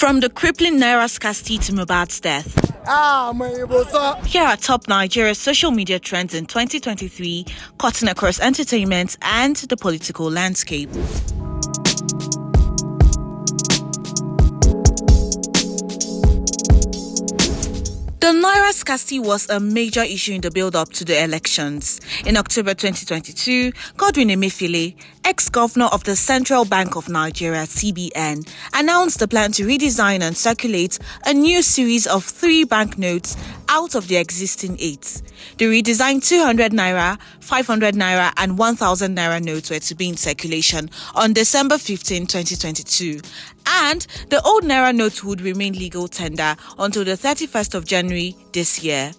From the crippling Naira scarcity to Mohbad's death. Here are top Nigeria's social media trends in 2023, cutting across entertainment and the political landscape. The Naira scarcity was a major issue in the build-up to the elections. In October 2022, Godwin Emefiele, ex-governor of the Central Bank of Nigeria (CBN), announced the plan to redesign and circulate a new series of 3 banknotes out of the existing 8. The redesigned 200 Naira, 500 Naira and 1000 Naira notes were to be in circulation on December 15, 2022. And the old Naira notes would remain legal tender until the 31st of January this year.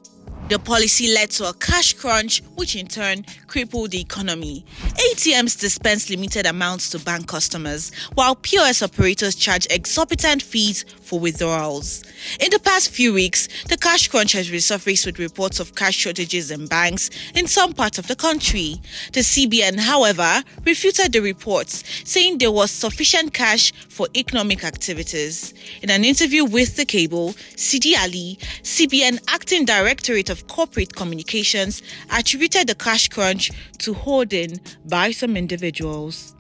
The policy led to a cash crunch, which in turn crippled the economy. ATMs dispense limited amounts to bank customers, while POS operators charge exorbitant fees for withdrawals. In the past few weeks, the cash crunch has resurfaced with reports of cash shortages in banks in some parts of the country. The CBN, however, refuted the reports, saying there was sufficient cash for economic activities. In an interview with the cable, Sidi Ali, CBN Acting Directorate of Corporate Communications, attributed the cash crunch to hoarding by some individuals.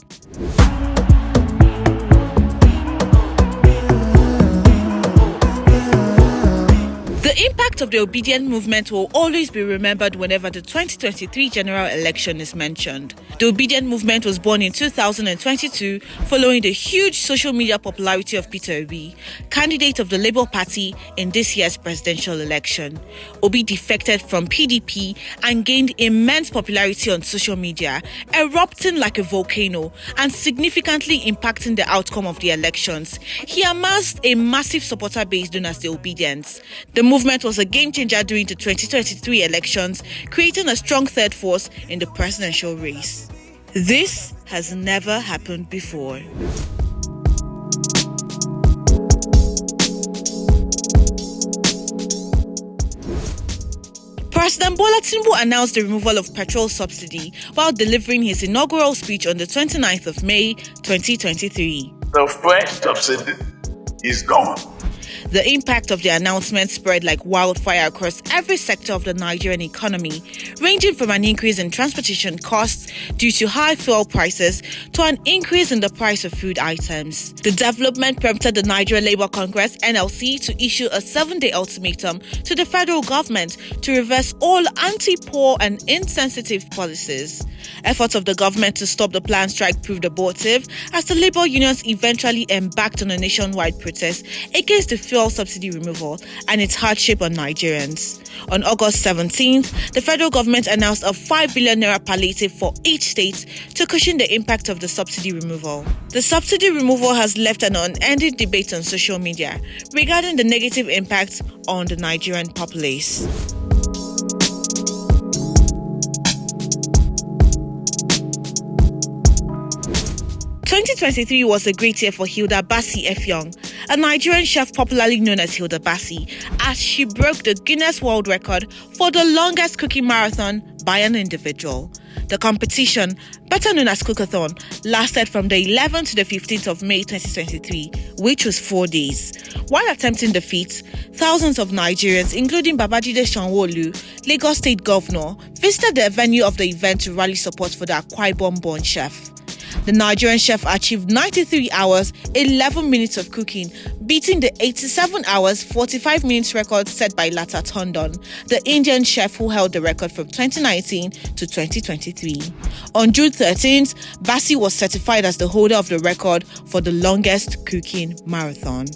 The impact of the obedient movement will always be remembered whenever the 2023 general election is mentioned. The obedient movement was born in 2022 following the huge social media popularity of Peter Obi, candidate of the Labour Party in this year's presidential election. Obi defected from PDP and gained immense popularity on social media, erupting like a volcano and significantly impacting the outcome of the elections. He amassed a massive supporter base known as the Obedients. The movement was a game changer during the 2023 elections, creating a strong third force in the presidential race. This has never happened before. President Bola Tinubu announced the removal of petrol subsidy while delivering his inaugural speech on the 29th of May 2023. The fresh subsidy is gone. The impact of the announcement spread like wildfire across every sector of the Nigerian economy, ranging from an increase in transportation costs due to high fuel prices to an increase in the price of food items. The development prompted the Nigeria Labour Congress (NLC) to issue a 7-day ultimatum to the federal government to reverse all anti-poor and insensitive policies. Efforts of the government to stop the planned strike proved abortive as the labor unions eventually embarked on a nationwide protest against the fuel subsidy removal and its hardship on Nigerians. On August 17th, the federal government announced a 5 billion naira palliative for each state to cushion the impact of the subsidy removal. The subsidy removal has left an unending debate on social media regarding the negative impact on the Nigerian populace. 2023 was a great year for Hilda Bassi Effiong, a Nigerian chef popularly known as Hilda Bassi, as she broke the Guinness World Record for the longest cooking marathon by an individual. The competition, better known as Cookathon, lasted from the 11th to the 15th of May 2023, which was 4 days. While attempting the feat, thousands of Nigerians, including Babajide Sanwo-Olu, Lagos State Governor, visited the venue of the event to rally support for the Akwa Ibom-born chef. The Nigerian chef achieved 93 hours, 11 minutes of cooking, beating the 87 hours, 45 minutes record set by Lata Tondon, the Indian chef who held the record from 2019 to 2023. On June 13th, Bassi was certified as the holder of the record for the longest cooking marathon.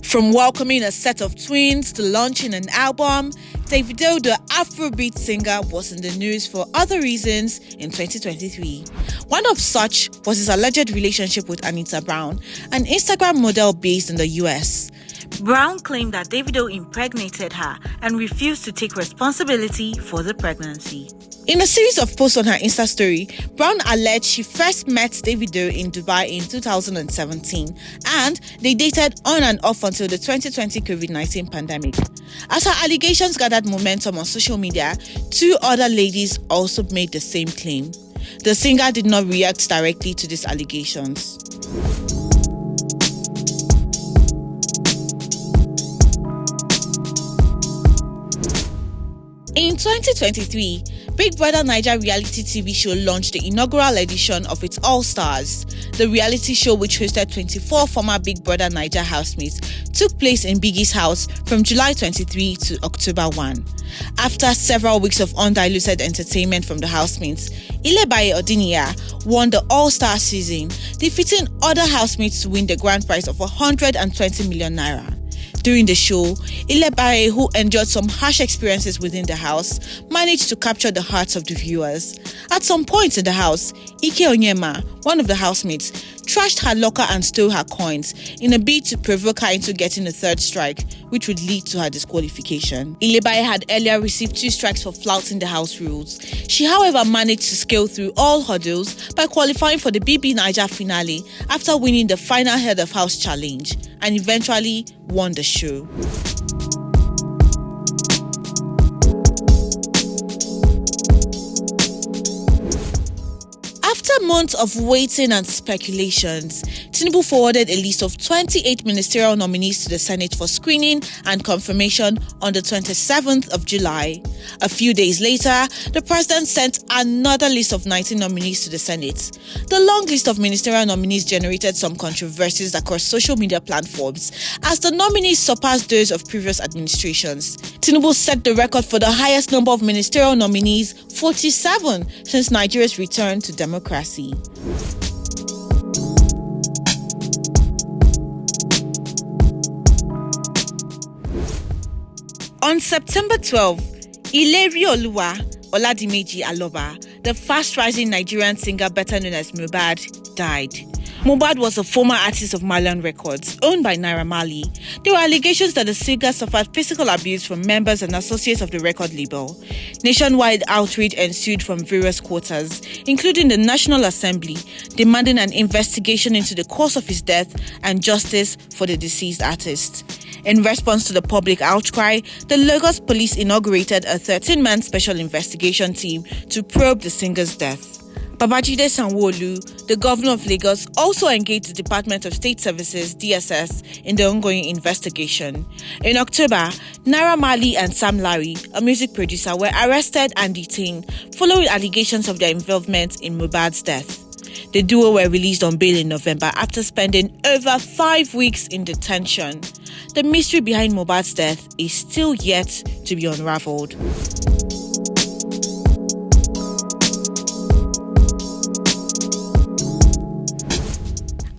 From welcoming a set of twins to launching an album, Davido, the Afrobeat singer, was in the news for other reasons in 2023. One of such was his alleged relationship with Anita Brown, an Instagram model based in the US. Brown claimed that Davido impregnated her and refused to take responsibility for the pregnancy. In a series of posts on her Insta story, Brown alleged she first met Davido in Dubai in 2017 and they dated on and off until the 2020 COVID-19 pandemic. As her allegations gathered momentum on social media, two other ladies also made the same claim. The singer did not react directly to these allegations. In 2023, Big Brother Naija reality TV show launched the inaugural edition of its All Stars. The reality show, which hosted 24 former Big Brother Naija housemates, took place in Biggie's house from July 23 to October 1. After several weeks of undiluted entertainment from the housemates, Ilebaye Odinia won the All-Star season, defeating other housemates to win the grand prize of 120 million naira. During the show, Ilebaye, who endured some harsh experiences within the house, managed to capture the hearts of the viewers. At some point in the house, Ike Onyema, one of the housemates, trashed her locker and stole her coins in a bid to provoke her into getting a third strike, which would lead to her disqualification. Ilebaye had earlier received 2 strikes for flouting the house rules. She, however, managed to scale through all hurdles by qualifying for the BB Naija finale after winning the final head of house challenge and eventually won the show. After months of waiting and speculations, Tinubu forwarded a list of 28 ministerial nominees to the Senate for screening and confirmation on the 27th of July. A few days later, the president sent another list of 19 nominees to the Senate. The long list of ministerial nominees generated some controversies across social media platforms as the nominees surpassed those of previous administrations. Tinubu set the record for the highest number of ministerial nominees, 47, since Nigeria's return to democracy. On September 12, Ilerioluwa Oladimeji Aloba, the fast-rising Nigerian singer better known as Mohbad, died. Mohbad was a former artist of Marlon Records, owned by Naira. There were allegations that the singer suffered physical abuse from members and associates of the record label. Nationwide outrage ensued from various quarters, including the National Assembly, demanding an investigation into the cause of his death and justice for the deceased artist. In response to the public outcry, the Lagos police inaugurated a 13-man special investigation team to probe the singer's death. Babajide Sanwo-Olu, the governor of Lagos, also engaged the Department of State Services (DSS) in the ongoing investigation. In October, Naira Marley and Sam Larry, a music producer, were arrested and detained following allegations of their involvement in Mohbad's death. The duo were released on bail in November after spending over 5 weeks in detention. The mystery behind Mohbad's death is still yet to be unraveled.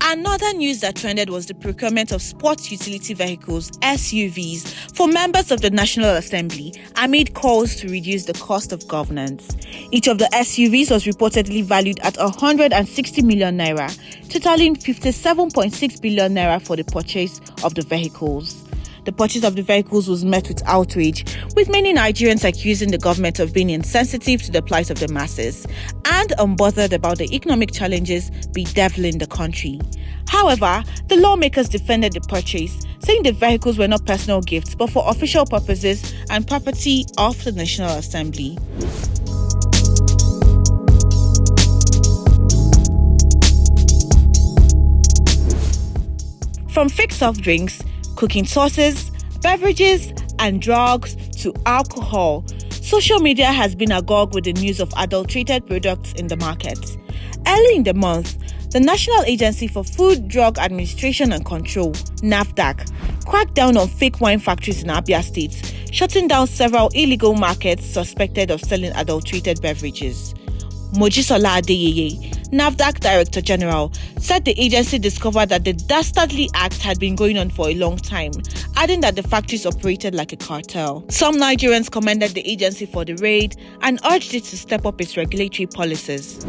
Another news that trended was the procurement of sports utility vehicles, SUVs, for members of the National Assembly amid calls to reduce the cost of governance. Each of the SUVs was reportedly valued at 160 million naira, totaling 57.6 billion naira for the purchase of the vehicles. The purchase of the vehicles was met with outrage, with many Nigerians accusing the government of being insensitive to the plight of the masses and unbothered about the economic challenges bedeviling the country. However, the lawmakers defended the purchase, saying the vehicles were not personal gifts but for official purposes and property of the National Assembly. From fake soft drinks, cooking sauces, beverages, and drugs to alcohol, social media has been agog with the news of adulterated products in the market. Early in the month, the National Agency for Food, Drug Administration and Control, NAFDAC, cracked down on fake wine factories in Abia State, shutting down several illegal markets suspected of selling adulterated beverages. Mojisola Adeyeye, NAFDAC Director General, said the agency discovered that the dastardly act had been going on for a long time, adding that the factories operated like a cartel. Some Nigerians commended the agency for the raid and urged it to step up its regulatory policies.